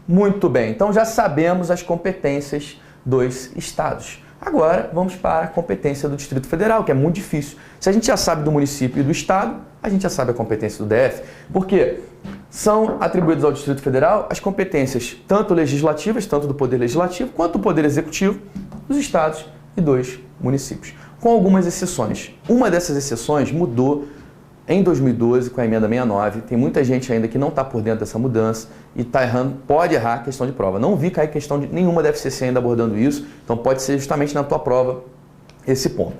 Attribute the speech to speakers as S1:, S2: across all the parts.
S1: Muito bem, então já sabemos as competências dos estados. Agora vamos para a competência do Distrito Federal, que é muito difícil. Se a gente já sabe do município e do estado, a gente já sabe a competência do DF, porque são atribuídas ao Distrito Federal as competências tanto legislativas, tanto do Poder Legislativo, quanto do Poder Executivo, dos estados e dos municípios, com algumas exceções. Uma dessas exceções mudou em 2012, com a emenda 69, tem muita gente ainda que não está por dentro dessa mudança e está errando, pode errar a questão de prova. Não vi cair questão de nenhuma da FCC ainda abordando isso, então pode ser justamente na tua prova esse ponto.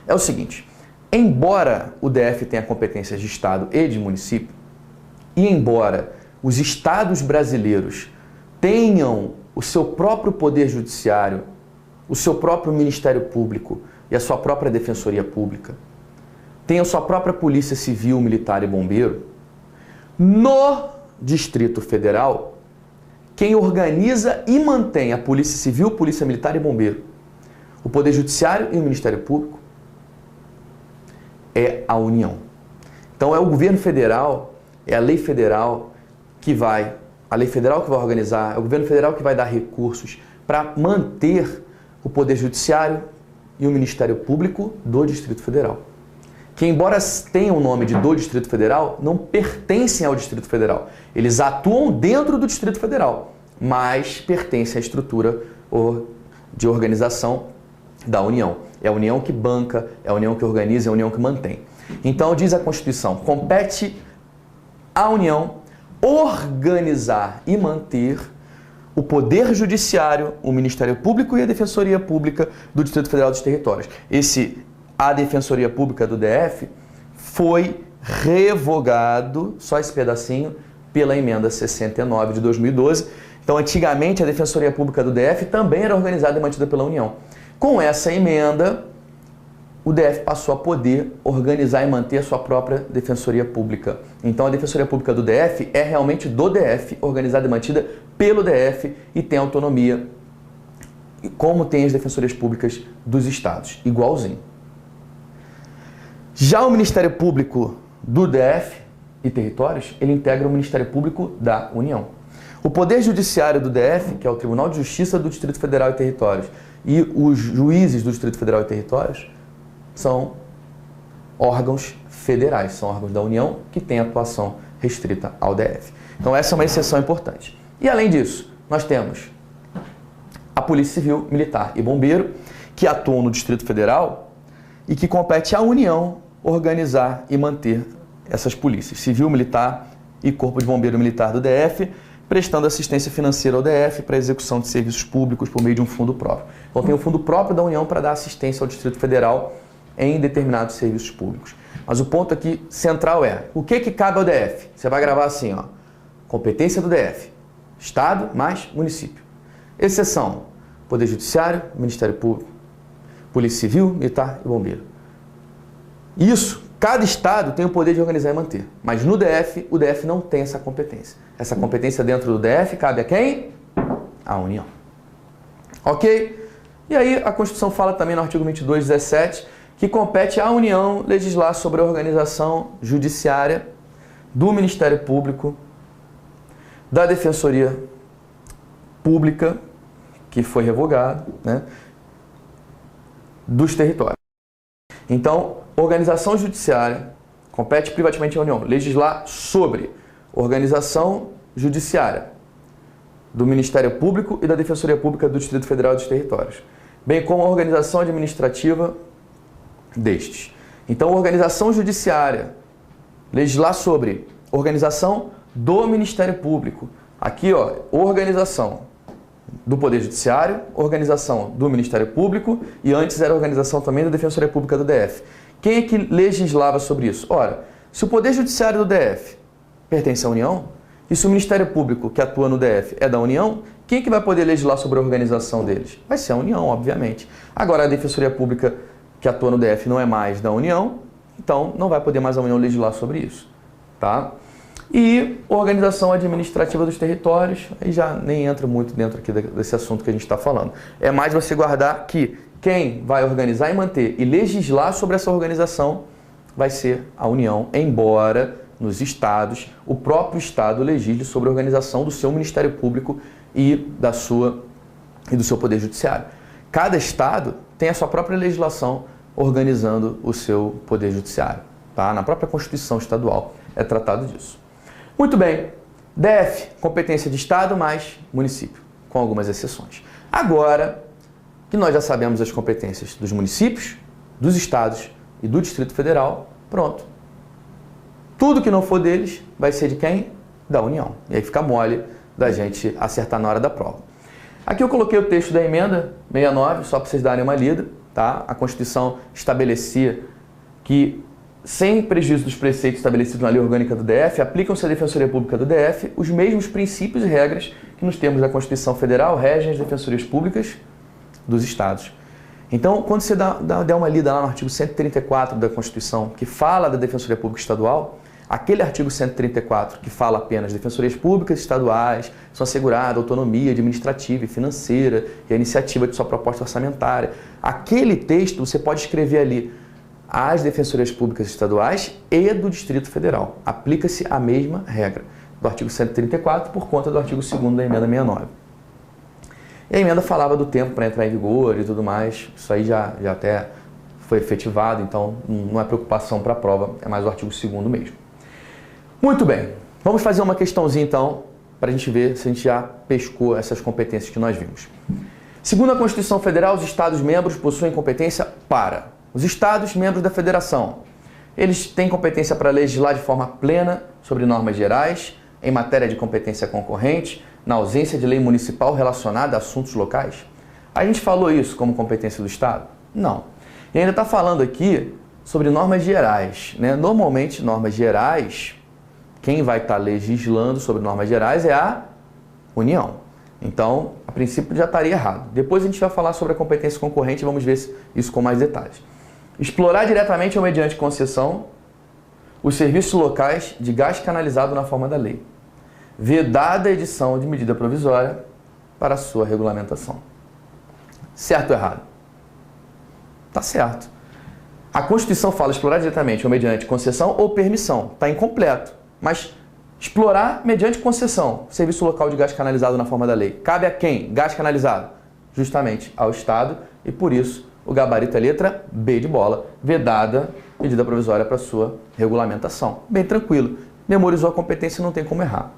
S1: É o seguinte, embora o DF tenha competências de estado e de município, e embora os estados brasileiros tenham o seu próprio poder judiciário, o seu próprio Ministério Público e a sua própria Defensoria Pública, tem a sua própria Polícia Civil, Militar e Bombeiro, no Distrito Federal, quem organiza e mantém a Polícia Civil, Polícia Militar e Bombeiro, o Poder Judiciário e o Ministério Público, é a União. Então é o governo federal, é a lei federal que vai, organizar, é o governo federal que vai dar recursos para manter o Poder Judiciário e o Ministério Público do Distrito Federal. Que, embora tenham o nome de do Distrito Federal, não pertencem ao Distrito Federal. Eles atuam dentro do Distrito Federal, mas pertencem à estrutura de organização da União. É a União que banca, é a União que organiza, é a União que mantém. Então, diz a Constituição, compete à União organizar e manter o Poder Judiciário, o Ministério Público e a Defensoria Pública do Distrito Federal dos Territórios. A Defensoria Pública do DF foi revogado, só esse pedacinho, pela emenda 69 de 2012. Então, antigamente, a Defensoria Pública do DF também era organizada e mantida pela União. Com essa emenda, o DF passou a poder organizar e manter a sua própria Defensoria Pública. Então, a Defensoria Pública do DF é realmente do DF, organizada e mantida pelo DF e tem autonomia, como tem as Defensorias Públicas dos estados, igualzinho. Já o Ministério Público do DF e territórios, ele integra o Ministério Público da União. O Poder Judiciário do DF, que é o Tribunal de Justiça do Distrito Federal e Territórios, e os juízes do Distrito Federal e Territórios são órgãos federais, são órgãos da União que têm atuação restrita ao DF. Então essa é uma exceção importante. E além disso, nós temos a Polícia Civil, Militar e Bombeiro, que atuam no Distrito Federal e que compete à União organizar e manter essas polícias, Civil, Militar e Corpo de Bombeiro Militar do DF, prestando assistência financeira ao DF para a execução de serviços públicos por meio de um fundo próprio. Então tem o fundo próprio da União para dar assistência ao Distrito Federal em determinados serviços públicos. Mas o ponto aqui central é, o que cabe ao DF? Você vai gravar assim, ó, competência do DF, Estado mais município. Exceção, Poder Judiciário, Ministério Público, Polícia Civil, Militar e Bombeiro. Isso, cada estado tem o poder de organizar e manter, mas no DF, o DF não tem essa competência. Essa competência dentro do DF cabe a quem? A União. Ok? E aí a Constituição fala também no artigo 22, 17, que compete à União legislar sobre a organização judiciária do Ministério Público, da Defensoria Pública, que foi revogado, né, dos territórios. Então, organização judiciária compete privativamente à União legislar sobre organização judiciária do Ministério Público e da Defensoria Pública do Distrito Federal e dos Territórios, bem como a organização administrativa destes. Então, organização judiciária, legislar sobre organização do Ministério Público. Aqui, ó, organização do Poder Judiciário, organização do Ministério Público e antes era organização também da Defensoria Pública do DF. Quem é que legislava sobre isso? Ora, se o Poder Judiciário do DF pertence à União e se o Ministério Público que atua no DF é da União, quem é que vai poder legislar sobre a organização deles? Vai ser a União, obviamente. Agora, a Defensoria Pública que atua no DF não é mais da União, então não vai poder mais a União legislar sobre isso, tá? E organização administrativa dos territórios, aí já nem entra muito dentro aqui desse assunto que a gente está falando. É mais você guardar que quem vai organizar e manter e legislar sobre essa organização vai ser a União, embora nos estados, o próprio estado legisle sobre a organização do seu Ministério Público e do seu Poder Judiciário. Cada estado tem a sua própria legislação organizando o seu Poder Judiciário. Tá? Na própria Constituição Estadual é tratado disso. Muito bem, DF, competência de estado mais município, com algumas exceções. Agora que nós já sabemos as competências dos municípios, dos estados e do Distrito Federal, pronto. Tudo que não for deles vai ser de quem? Da União. E aí fica mole da gente acertar na hora da prova. Aqui eu coloquei o texto da emenda 69, só para vocês darem uma lida. Tá? A Constituição estabelecia que, sem prejuízo dos preceitos estabelecidos na Lei Orgânica do DF, aplicam-se à Defensoria Pública do DF os mesmos princípios e regras que, nos termos da Constituição Federal, regem as defensorias públicas dos estados. Então, quando você der uma lida lá no artigo 134 da Constituição, que fala da Defensoria Pública Estadual, aquele artigo 134 que fala apenas defensorias públicas estaduais são asseguradas autonomia administrativa e financeira e a iniciativa de sua proposta orçamentária. Aquele texto você pode escrever ali as defensorias públicas estaduais e do Distrito Federal. Aplica-se a mesma regra do artigo 134 por conta do artigo 2º da emenda 69. E a emenda falava do tempo para entrar em vigor e tudo mais. Isso aí já até foi efetivado, então não é preocupação para a prova, é mais o artigo 2º mesmo. Muito bem, vamos fazer uma questãozinha então, para a gente ver se a gente já pescou essas competências que nós vimos. Segundo a Constituição Federal, os Estados-membros possuem competência para os Estados membros da Federação. Eles têm competência para legislar de forma plena sobre normas gerais, em matéria de competência concorrente, na ausência de lei municipal relacionada a assuntos locais. A gente falou isso como competência do Estado? Não. E ainda está falando aqui sobre normas gerais, né? Normalmente, normas gerais, quem vai estar legislando sobre normas gerais é a União. Então, a princípio já estaria errado. Depois a gente vai falar sobre a competência concorrente e vamos ver isso com mais detalhes. Explorar diretamente ou mediante concessão os serviços locais de gás canalizado na forma da lei. Vedada a edição de medida provisória para a sua regulamentação. Certo ou errado? Tá certo. A Constituição fala explorar diretamente ou mediante concessão ou permissão. Está incompleto. Mas explorar mediante concessão, serviço local de gás canalizado na forma da lei. Cabe a quem? Gás canalizado? Justamente ao Estado e por isso o gabarito é letra B de bola. Vedada medida provisória para sua regulamentação. Bem tranquilo. Memorizou a competência, não tem como errar.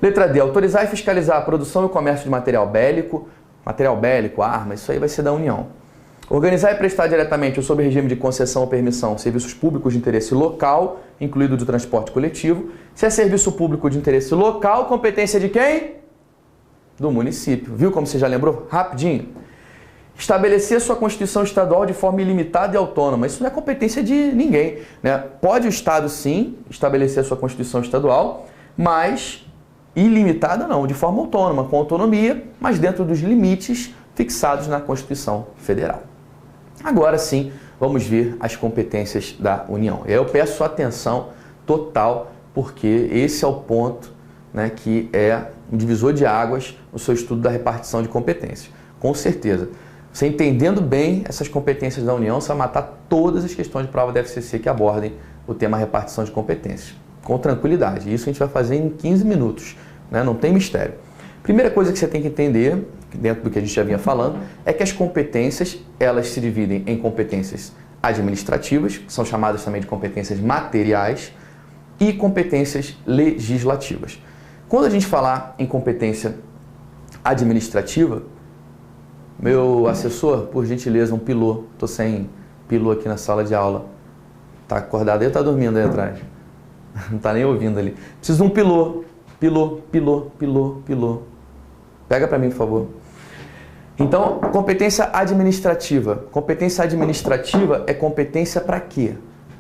S1: Letra D. Autorizar e fiscalizar a produção e o comércio de material bélico, armas, isso aí vai ser da União. Organizar e prestar diretamente ou sob regime de concessão ou permissão serviços públicos de interesse local, incluído de transporte coletivo. Se é serviço público de interesse local, competência de quem? Do município. Viu como você já lembrou? Rapidinho. Estabelecer sua Constituição Estadual de forma ilimitada e autônoma. Isso não é competência de ninguém, né? Pode o Estado, sim, estabelecer a sua Constituição Estadual, mas ilimitada não, de forma autônoma, com autonomia, mas dentro dos limites fixados na Constituição Federal. Agora sim, vamos ver as competências da União. Eu peço atenção total, porque esse é o ponto, né, que é um divisor de águas no seu estudo da repartição de competências. Com certeza. Você entendendo bem essas competências da União, você vai matar todas as questões de prova da FCC que abordem o tema repartição de competências. Com tranquilidade. Isso a gente vai fazer em 15 minutos, né? Não tem mistério. Primeira coisa que você tem que entender, dentro do que a gente já vinha falando, é que as competências, elas se dividem em competências administrativas, que são chamadas também de competências materiais, e competências legislativas. Quando a gente falar em competência administrativa, meu assessor, por gentileza, um pilô. Estou sem pilô aqui na sala de aula. Está acordado aí ou está dormindo aí atrás? Não está nem ouvindo ali. Preciso de um pilô. Pilô. Pega para mim, por favor. Então, competência administrativa. Competência administrativa é competência para quê?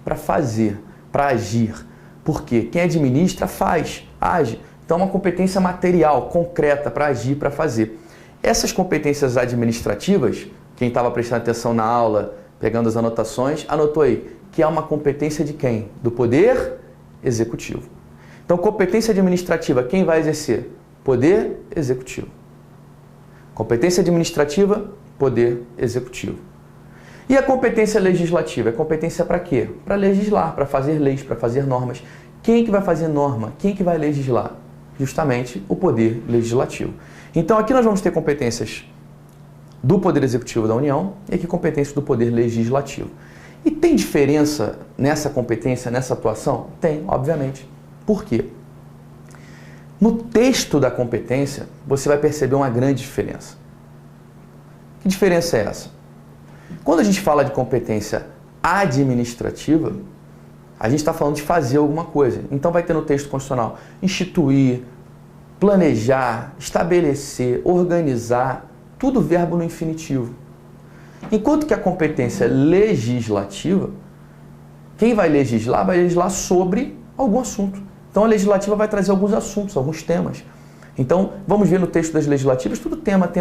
S1: Para fazer, para agir. Por quê? Quem administra faz, age. Então, é uma competência material, concreta, para agir, para fazer. Essas competências administrativas, quem estava prestando atenção na aula, pegando as anotações, anotou aí, que é uma competência de quem? Do Poder Executivo. Então, competência administrativa, quem vai exercer? Poder Executivo. Competência administrativa, Poder Executivo. E a competência legislativa? É competência para quê? Para legislar, para fazer leis, para fazer normas. Quem que vai fazer norma? Quem que vai legislar? Justamente o Poder Legislativo. Então aqui nós vamos ter competências do Poder Executivo da União e aqui competências do Poder Legislativo. E tem diferença nessa competência, nessa atuação? Tem, obviamente. Por quê? No texto da competência, você vai perceber uma grande diferença. Que diferença é essa? Quando a gente fala de competência administrativa, a gente está falando de fazer alguma coisa. Então vai ter no texto constitucional instituir, planejar, estabelecer, organizar, tudo verbo no infinitivo. Enquanto que a competência legislativa, quem vai legislar sobre algum assunto. Então a legislativa vai trazer alguns assuntos, alguns temas. Então vamos ver no texto das legislativas tudo tema,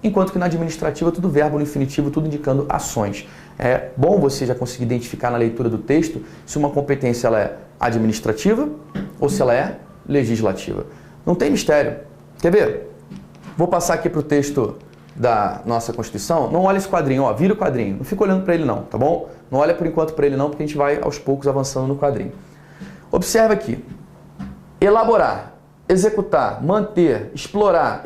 S1: enquanto que na administrativa tudo verbo no infinitivo, tudo indicando ações. É bom você já conseguir identificar na leitura do texto se uma competência ela é administrativa ou se ela é legislativa. Não tem mistério. Quer ver? Vou passar aqui para o texto da nossa Constituição. Não olha esse quadrinho, ó, vira o quadrinho. Não fica olhando para ele não, tá bom? Não olha por enquanto para ele não, porque a gente vai aos poucos avançando no quadrinho. Observa aqui. Elaborar, executar, manter, explorar.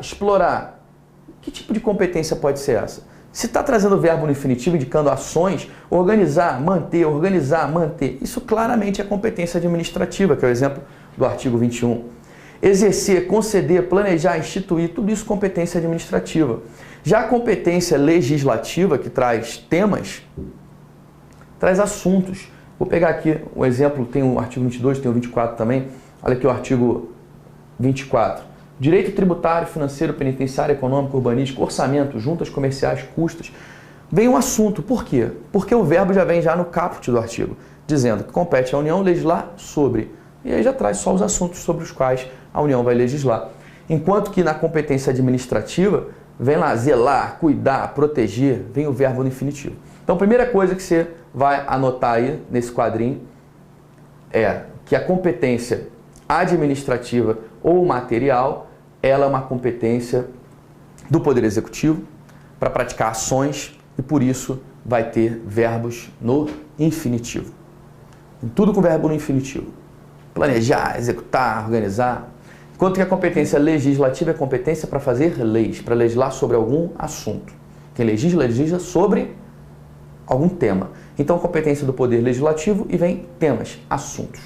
S1: Que tipo de competência pode ser essa? Se está trazendo verbo no infinitivo, indicando ações, organizar, manter. Isso claramente é competência administrativa, que é o exemplo do artigo 21. Exercer, conceder, planejar, instituir, tudo isso competência administrativa. Já a competência legislativa, que traz temas, traz assuntos. Vou pegar aqui um exemplo, tem o artigo 22, tem o 24 também. Olha aqui o artigo 24. Direito tributário, financeiro, penitenciário, econômico, urbanístico, orçamento, juntas comerciais, custas. Vem um assunto. Por quê? Porque o verbo já vem já no caput do artigo, dizendo que compete à União legislar sobre. E aí já traz só os assuntos sobre os quais a União vai legislar. Enquanto que na competência administrativa, vem lá zelar, cuidar, proteger, vem o verbo no infinitivo. Então a primeira coisa que você vai anotar aí nesse quadrinho é que a competência administrativa ou material, ela é uma competência do Poder Executivo para praticar ações e por isso vai ter verbos no infinitivo. Tudo com verbo no infinitivo. Planejar, executar, organizar. Enquanto que a competência legislativa é competência para fazer leis, para legislar sobre algum assunto. Quem legisla, legisla sobre algum tema. Então, competência do Poder Legislativo e vem temas, assuntos.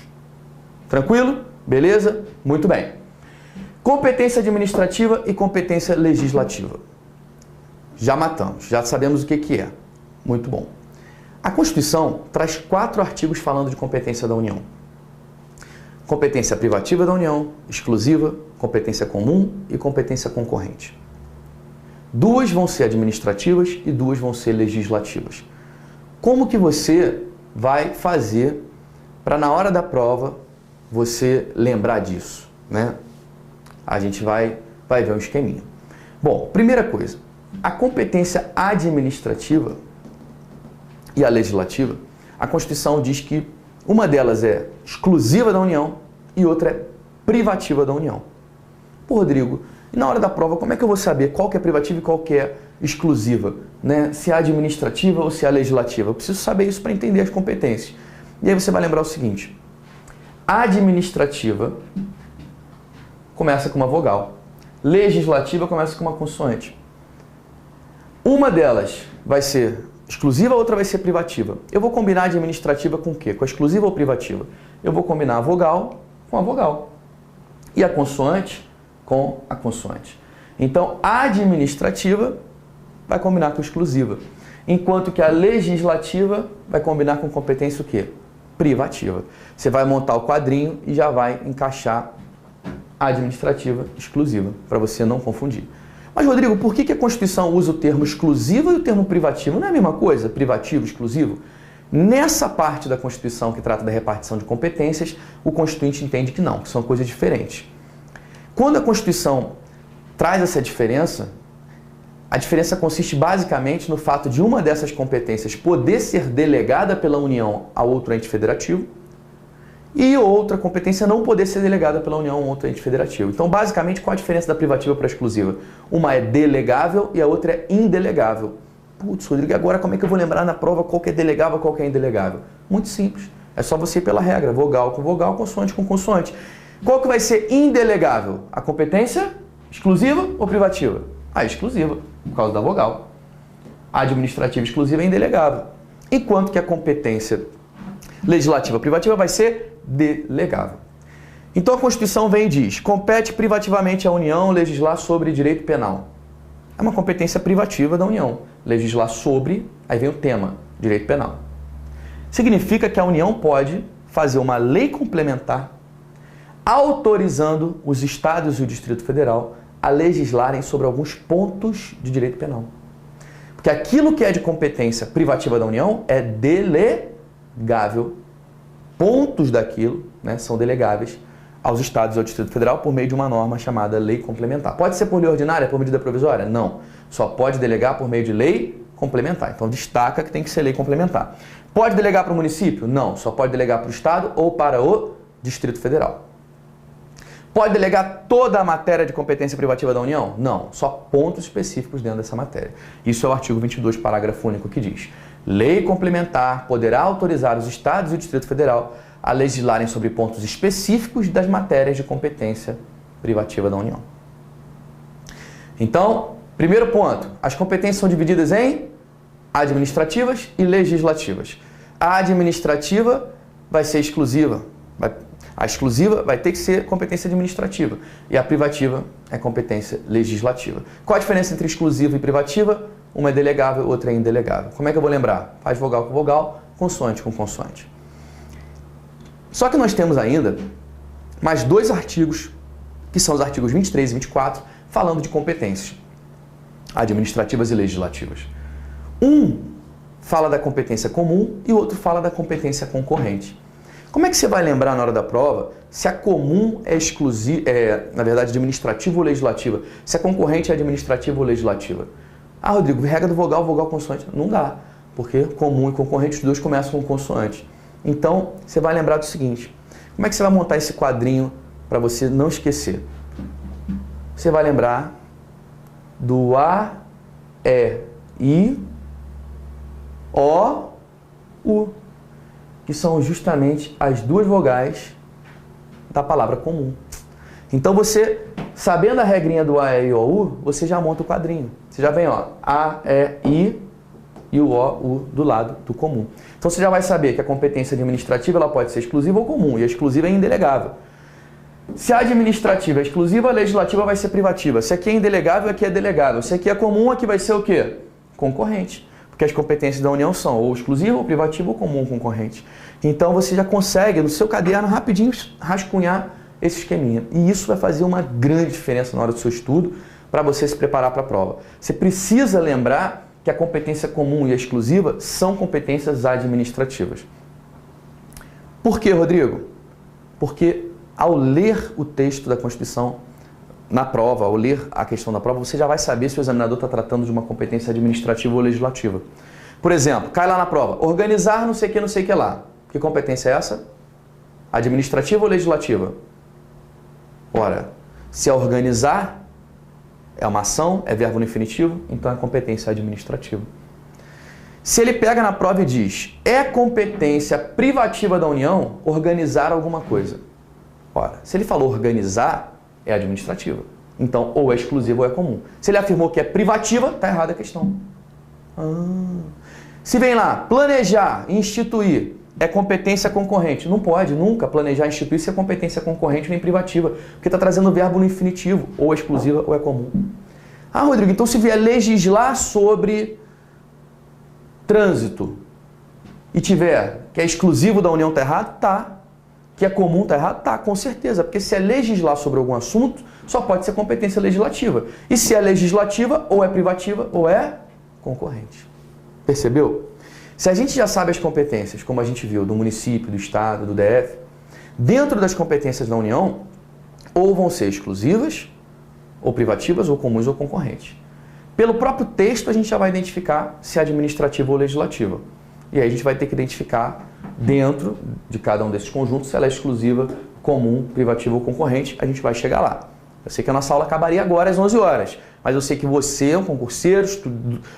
S1: Tranquilo? Beleza? Muito bem. Competência administrativa e competência legislativa. Já matamos, já sabemos o que é. Muito bom. A Constituição traz 4 artigos falando de competência da União. Competência privativa da União, exclusiva, competência comum e competência concorrente. 2 vão ser administrativas e 2 vão ser legislativas. Como que você vai fazer para na hora da prova você lembrar disso, né? A gente vai ver um esqueminha. Bom, primeira coisa, a competência administrativa e a legislativa, a Constituição diz que uma delas é exclusiva da União e outra é privativa da União. Pô, Rodrigo, e na hora da prova, como é que eu vou saber qual que é privativa e qual que é exclusiva? Né? Se é administrativa ou se é legislativa? Eu preciso saber isso para entender as competências. E aí você vai lembrar o seguinte. A administrativa começa com uma vogal. Legislativa começa com uma consoante. Uma delas vai ser exclusiva, a outra vai ser privativa. Eu vou combinar a administrativa com o quê? Com a exclusiva ou privativa? Eu vou combinar a vogal com a vogal. E a consoante com a consoante. Então, a administrativa vai combinar com a exclusiva. Enquanto que a legislativa vai combinar com competência o quê? Privativa. Você vai montar o quadrinho e já vai encaixar a administrativa exclusiva, para você não confundir. Mas, Rodrigo, por que a Constituição usa o termo exclusivo e o termo privativo? Não é a mesma coisa? Privativo, exclusivo? Nessa parte da Constituição que trata da repartição de competências, o Constituinte entende que não, que são coisas diferentes. Quando a Constituição traz essa diferença, a diferença consiste basicamente no fato de uma dessas competências poder ser delegada pela União a outro ente federativo e outra competência não poder ser delegada pela União a outro ente federativo. Então, basicamente, qual a diferença da privativa para a exclusiva? Uma é delegável e a outra é indelegável. Putz, Rodrigo, agora como é que eu vou lembrar na prova qual que é delegável e qual que é indelegável? Muito simples. É só você ir pela regra, vogal com vogal, consoante com consoante. Qual que vai ser indelegável? A competência exclusiva ou privativa? A exclusiva, por causa da vogal. A administrativa exclusiva é indelegável. Enquanto que a competência legislativa privativa vai ser delegável. Então a Constituição vem e diz: compete privativamente à União legislar sobre direito penal. É uma competência privativa da União. Legislar sobre, aí vem o tema, direito penal. Significa que a União pode fazer uma lei complementar autorizando os Estados e o Distrito Federal a legislarem sobre alguns pontos de direito penal. Porque aquilo que é de competência privativa da União é delegável. Pontos daquilo, né, são delegáveis aos Estados e ao Distrito Federal por meio de uma norma chamada lei complementar. Pode ser por lei ordinária, por medida provisória? Não. Só pode delegar por meio de lei complementar. Então destaca que tem que ser lei complementar. Pode delegar para o município? Não. Só pode delegar para o Estado ou para o Distrito Federal. Pode delegar toda a matéria de competência privativa da União? Não. Só pontos específicos dentro dessa matéria. Isso é o artigo 22, parágrafo único, que diz: lei complementar poderá autorizar os Estados e o Distrito Federal a legislarem sobre pontos específicos das matérias de competência privativa da União. Então, primeiro ponto, as competências são divididas em administrativas e legislativas. A administrativa vai ser exclusiva. A exclusiva vai ter que ser competência administrativa e a privativa é competência legislativa. Qual a diferença entre exclusiva e privativa? Uma é delegável, outra é indelegável. Como é que eu vou lembrar? Faz vogal com vogal, consoante com consoante. Só que nós temos ainda mais dois artigos, que são os artigos 23 e 24, falando de competências administrativas e legislativas. Um fala da competência comum e o outro fala da competência concorrente. Como é que você vai lembrar na hora da prova se a comum é exclusiva, na verdade, administrativa ou legislativa? Se a concorrente é administrativa ou legislativa? Ah, Rodrigo, regra do vogal, vogal, consoante. Não dá, porque comum e concorrente, os dois começam com consoante. Então, você vai lembrar do seguinte: como é que você vai montar esse quadrinho para você não esquecer? Você vai lembrar do A, E, I, O, U, que são justamente as duas vogais da palavra comum. Então você, sabendo a regrinha do A, E, I, O, U, você já monta o quadrinho. Você já vem, ó, A, E, I e o O, U do lado do comum. Então você já vai saber que a competência administrativa ela pode ser exclusiva ou comum, e a exclusiva é indelegável. Se a administrativa é exclusiva, a legislativa vai ser privativa. Se aqui é indelegável, aqui é delegável. Se aqui é comum, aqui vai ser o quê? Concorrente. Porque as competências da União são ou exclusiva, ou privativa, ou comum, concorrente. Então você já consegue, no seu caderno, rapidinho rascunhar esse esqueminha. E isso vai fazer uma grande diferença na hora do seu estudo, para você se preparar para a prova. Você precisa lembrar que a competência comum e a exclusiva são competências administrativas. Por quê, Rodrigo? Porque ao ler o texto da Constituição na prova, ao ler a questão da prova, você já vai saber se o examinador está tratando de uma competência administrativa ou legislativa. Por exemplo, cai lá na prova, organizar não sei o que lá. Que competência é essa? Administrativa ou legislativa? Ora, se é organizar, é uma ação, é verbo no infinitivo, então é competência administrativa. Se ele pega na prova e diz, é competência privativa da União organizar alguma coisa. Ora, se ele falou organizar, é administrativa. Então, ou é exclusiva ou é comum. Se ele afirmou que é privativa, está errada a questão. Se vem lá, planejar, instituir, é competência concorrente. Não pode nunca planejar, instituir se é competência concorrente nem privativa, porque está trazendo verbo no infinitivo, ou é exclusiva ou é comum. Ah, Rodrigo, então se vier legislar sobre trânsito e tiver que é exclusivo da União, está errado? Tá. Que é comum, está errado? Tá, com certeza, porque se é legislar sobre algum assunto, só pode ser competência legislativa. E se é legislativa, ou é privativa ou é concorrente. Percebeu? Se a gente já sabe as competências, como a gente viu, do município, do estado, do DF, dentro das competências da União, ou vão ser exclusivas, ou privativas, ou comuns, ou concorrentes. Pelo próprio texto, a gente já vai identificar se é administrativa ou legislativa. E aí a gente vai ter que identificar, dentro de cada um desses conjuntos, se ela é exclusiva, comum, privativa ou concorrente. A gente vai chegar lá. Eu sei que a nossa aula acabaria agora às 11 horas, mas eu sei que você, um concurseiro,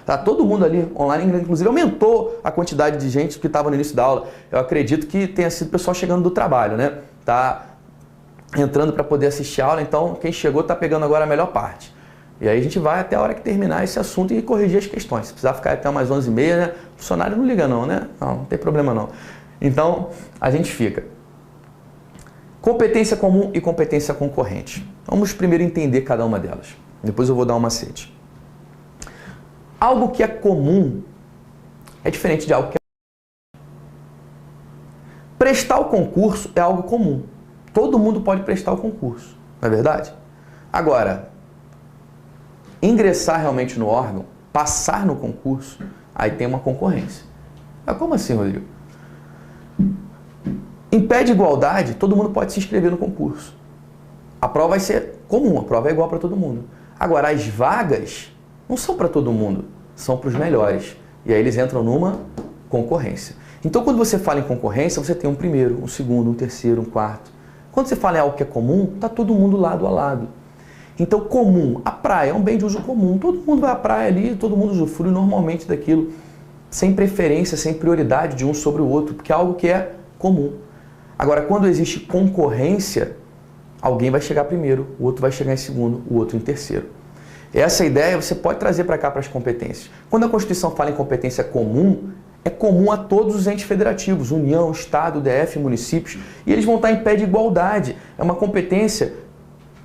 S1: tá todo mundo ali online, inclusive aumentou a quantidade de gente que estava no início da aula. Eu acredito que tenha sido o pessoal chegando do trabalho, né? Tá entrando para poder assistir a aula, então quem chegou está pegando agora a melhor parte. E aí a gente vai até a hora que terminar esse assunto e corrigir as questões. Se precisar ficar até umas 11h30, né? O funcionário não liga não, né? Não tem problema não. Então, a gente fica. Competência comum e competência concorrente. Vamos primeiro entender cada uma delas. Depois eu vou dar um macete. Algo que é comum é diferente de algo que é... Prestar o concurso é algo comum. Todo mundo pode prestar o concurso, não é verdade? Agora, ingressar realmente no órgão, passar no concurso, aí tem uma concorrência. Mas como assim, Rodrigo? Em pé de igualdade, todo mundo pode se inscrever no concurso. A prova vai ser comum, a prova é igual para todo mundo. Agora, as vagas não são para todo mundo, são para os melhores. E aí eles entram numa concorrência. Então, quando você fala em concorrência, você tem um primeiro, um segundo, um terceiro, um quarto. Quando você fala em algo que é comum, está todo mundo lado a lado. Então, comum, a praia é um bem de uso comum. Todo mundo vai à praia ali, todo mundo usufrui normalmente daquilo, sem preferência, sem prioridade de um sobre o outro, porque é algo que é comum. Agora, quando existe concorrência, alguém vai chegar primeiro, o outro vai chegar em segundo, o outro em terceiro. Essa ideia você pode trazer para cá para as competências. Quando a Constituição fala em competência comum, é comum a todos os entes federativos, União, Estado, DF, municípios, e eles vão estar em pé de igualdade. É uma competência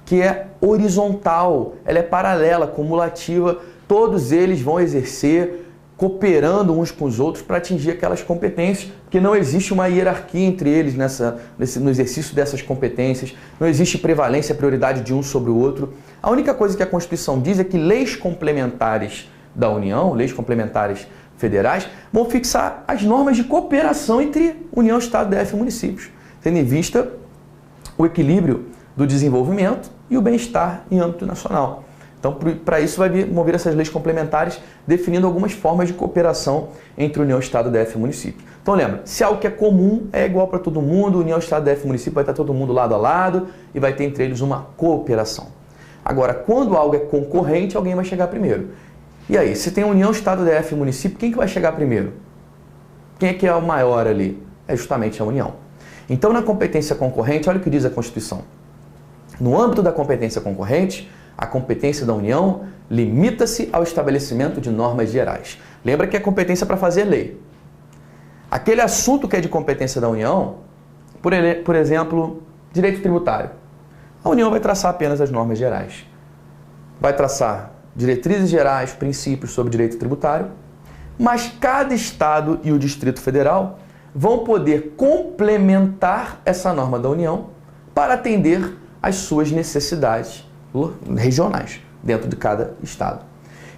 S1: que é horizontal, ela é paralela, cumulativa, todos eles vão exercer cooperando uns com os outros para atingir aquelas competências, porque não existe uma hierarquia entre eles no exercício dessas competências, não existe prevalência, prioridade de um sobre o outro. A única coisa que a Constituição diz é que leis complementares da União, leis complementares federais, vão fixar as normas de cooperação entre União, Estado, DF e municípios, tendo em vista o equilíbrio do desenvolvimento e o bem-estar em âmbito nacional. Então, para isso, vai mover essas leis complementares, definindo algumas formas de cooperação entre União, Estado, DF e município. Então, lembra, se algo que é comum é igual para todo mundo, União, Estado, DF e município vai estar todo mundo lado a lado e vai ter entre eles uma cooperação. Agora, quando algo é concorrente, alguém vai chegar primeiro. E aí, se tem União, Estado, DF e município, quem que vai chegar primeiro? Quem é que é o maior ali? É justamente a União. Então, na competência concorrente, olha o que diz a Constituição. No âmbito da competência concorrente, a competência da União limita-se ao estabelecimento de normas gerais. Lembra que é competência para fazer lei. Aquele assunto que é de competência da União, por exemplo, direito tributário. A União vai traçar apenas as normas gerais. Vai traçar diretrizes gerais, princípios sobre direito tributário, mas cada Estado e o Distrito Federal vão poder complementar essa norma da União para atender às suas necessidades regionais dentro de cada Estado.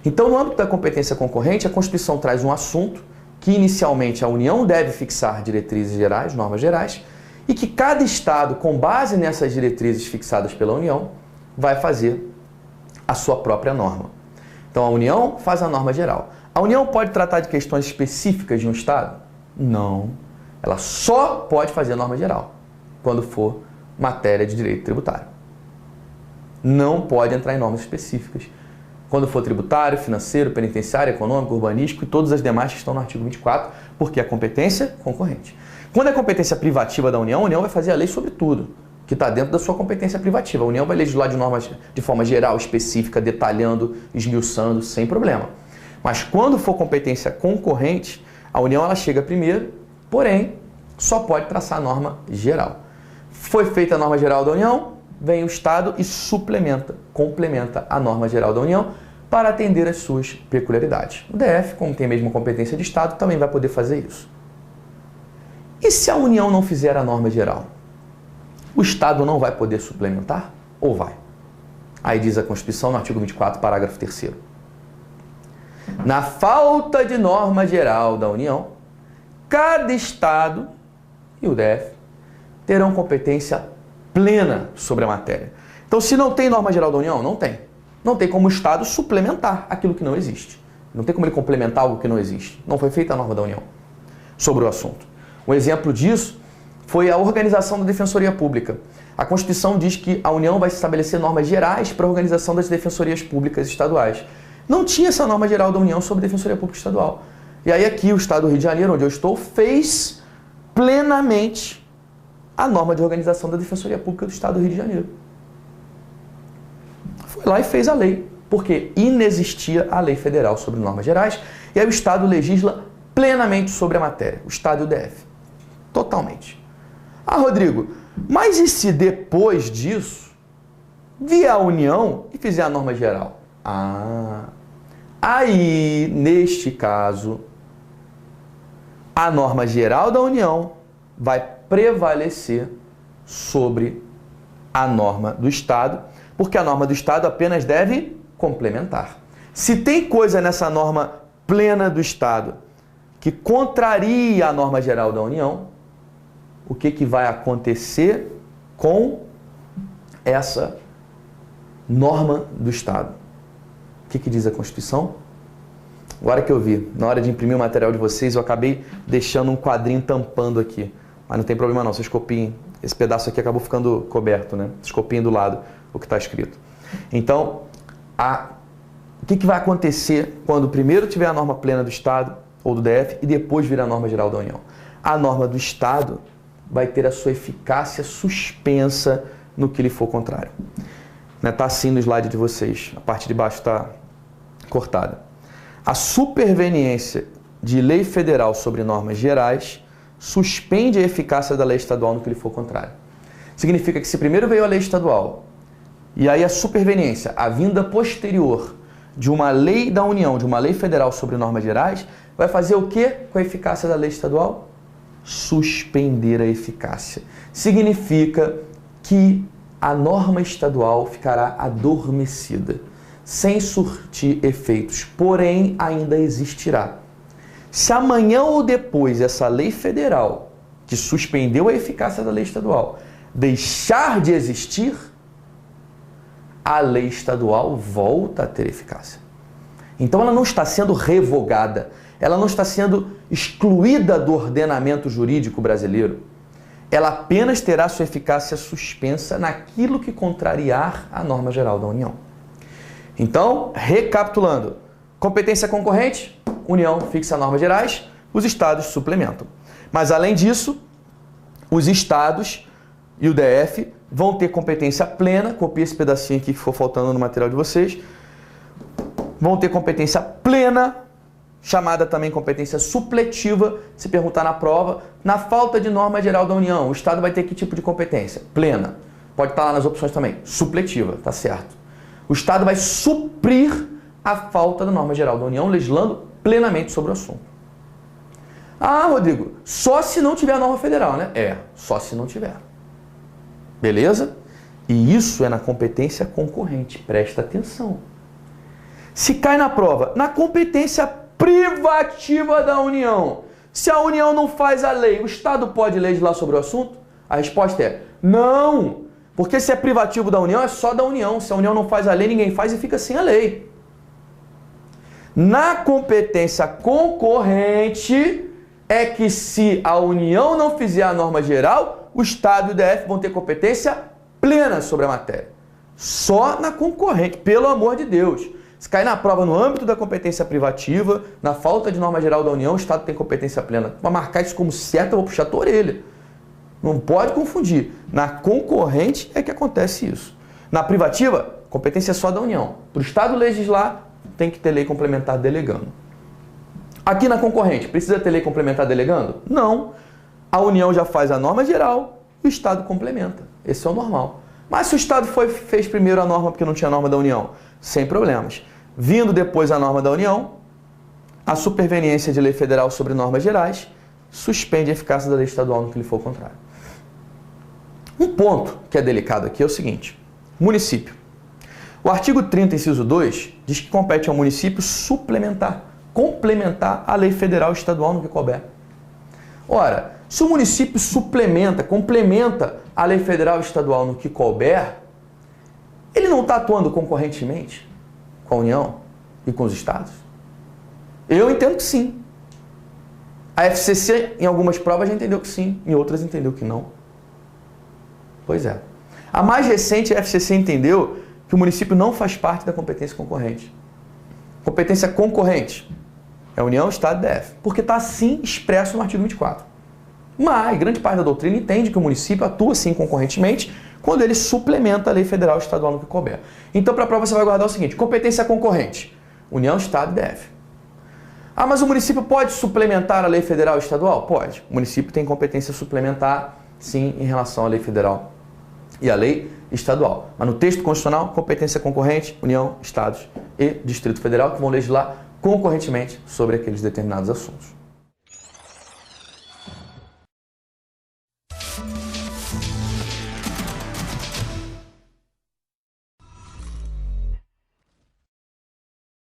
S1: Então, no âmbito da competência concorrente, a Constituição traz um assunto que inicialmente a União deve fixar diretrizes gerais, normas gerais, e que cada Estado, com base nessas diretrizes fixadas pela União, vai fazer a sua própria norma. Então, a União faz a norma geral. A União pode tratar de questões específicas de um Estado? Não. Ela só pode fazer a norma geral quando for matéria de direito tributário. Não pode entrar em normas específicas. Quando for tributário, financeiro, penitenciário, econômico, urbanístico e todas as demais que estão no artigo 24, porque é competência concorrente. Quando é competência privativa da União, a União vai fazer a lei sobre tudo, que está dentro da sua competência privativa. A União vai legislar de normas de forma geral, específica, detalhando, esmiuçando, sem problema. Mas quando for competência concorrente, a União ela chega primeiro, porém, só pode traçar a norma geral. Foi feita a norma geral da União, vem o Estado e suplementa, complementa a norma geral da União para atender às suas peculiaridades. O DF, como tem a mesma competência de Estado, também vai poder fazer isso. E se a União não fizer a norma geral? O Estado não vai poder suplementar ou vai? Aí diz a Constituição, no artigo 24, parágrafo 3º. Na falta de norma geral da União, cada Estado e o DF terão competência plena sobre a matéria. Então, se não tem norma geral da União, não tem. Não tem como o Estado suplementar aquilo que não existe. Não tem como ele complementar algo que não existe. Não foi feita a norma da União sobre o assunto. Um exemplo disso foi a organização da Defensoria Pública. A Constituição diz que a União vai estabelecer normas gerais para a organização das defensorias públicas estaduais. Não tinha essa norma geral da União sobre defensoria pública estadual. E aí aqui o Estado do Rio de Janeiro, onde eu estou, fez plenamente a norma de organização da defensoria pública do Estado do Rio de Janeiro. Foi lá e fez a lei, porque inexistia a lei federal sobre normas gerais, e aí o Estado legisla plenamente sobre a matéria, o Estado e o DF. Totalmente. Ah, Rodrigo, mas e se depois disso vier a União e fizer a norma geral? Aí, neste caso, a norma geral da União vai prevalecer sobre a norma do Estado, porque a norma do Estado apenas deve complementar. Se tem coisa nessa norma plena do Estado que contraria a norma geral da União, o que vai acontecer com essa norma do Estado? O que diz a Constituição? Agora que eu vi, na hora de imprimir o material de vocês, eu acabei deixando um quadrinho tampando aqui. Mas não tem problema não, vocês copiem. Esse pedaço aqui acabou ficando coberto, né? Vocês copiem do lado o que está escrito. Então, o que vai acontecer quando primeiro tiver a norma plena do Estado ou do DF e depois vir a norma geral da União? A norma do Estado vai ter a sua eficácia suspensa no que lhe for contrário. Está assim no slide de vocês, a parte de baixo está cortada. A superveniência de lei federal sobre normas gerais suspende a eficácia da lei estadual no que lhe for contrário. Significa que se primeiro veio a lei estadual e aí a superveniência, a vinda posterior de uma lei da União, de uma lei federal sobre normas gerais, vai fazer o quê com a eficácia da lei estadual? Suspender a eficácia. Significa que a norma estadual ficará adormecida, sem surtir efeitos, porém ainda existirá. Se amanhã ou depois essa lei federal, que suspendeu a eficácia da lei estadual, deixar de existir, a lei estadual volta a ter eficácia. Então ela não está sendo revogada, ela não está sendo excluída do ordenamento jurídico brasileiro. Ela apenas terá sua eficácia suspensa naquilo que contrariar a norma geral da União. Então, recapitulando, competência concorrente, União fixa normas gerais, os estados suplementam. Mas além disso, os estados e o DF vão ter competência plena, copia esse pedacinho aqui que for faltando no material de vocês, vão ter competência plena, chamada também competência supletiva, se perguntar na prova, na falta de norma geral da União, o Estado vai ter que tipo de competência? Plena. Pode estar lá nas opções também, supletiva, tá certo. O Estado vai suprir a falta da norma geral da União, legislando plenamente sobre o assunto. Ah, Rodrigo, só se não tiver a norma federal, né? Só se não tiver. Beleza? E isso é na competência concorrente, presta atenção. Se cai na prova, na competência privativa da União, se a União não faz a lei, o Estado pode legislar sobre o assunto? A resposta é não, porque se é privativo da União, é só da União. Se a União não faz a lei, ninguém faz e fica sem a lei. Na competência concorrente, é que se a União não fizer a norma geral, o Estado e o DF vão ter competência plena sobre a matéria. Só na concorrente, pelo amor de Deus. Se cair na prova no âmbito da competência privativa, na falta de norma geral da União, o Estado tem competência plena. Para marcar isso como certo, eu vou puxar a tua orelha. Não pode confundir. Na concorrente é que acontece isso. Na privativa, competência é só da União. Para o Estado legislar, tem que ter lei complementar delegando. Aqui na concorrente, precisa ter lei complementar delegando? Não. A União já faz a norma geral, o Estado complementa. Esse é o normal. Mas se o Estado fez primeiro a norma porque não tinha norma da União, sem problemas. Vindo depois a norma da União, a superveniência de lei federal sobre normas gerais suspende a eficácia da lei estadual no que lhe for contrário. Um ponto que é delicado aqui é o seguinte: município. O artigo 30, inciso 2, diz que compete ao município complementar a lei federal e estadual no que couber. Ora, se o município complementa a lei federal e estadual no que couber, ele não está atuando concorrentemente com a União e com os estados? Eu entendo que sim. A FCC, em algumas provas, já entendeu que sim, em outras entendeu que não. Pois é. A mais recente, a FCC entendeu que o município não faz parte da competência concorrente. Competência concorrente é União, Estado e DF, porque está assim expresso no artigo 24. Mas grande parte da doutrina entende que o município atua sim concorrentemente quando ele suplementa a lei federal e estadual no que couber. Então, para a prova, você vai guardar o seguinte: competência concorrente, União, Estado e DF. Ah, mas o município pode suplementar a lei federal e estadual? Pode. O município tem competência suplementar, sim, em relação à lei federal e à lei estadual. Mas no texto constitucional, competência concorrente, União, Estados e Distrito Federal, que vão legislar concorrentemente sobre aqueles determinados assuntos.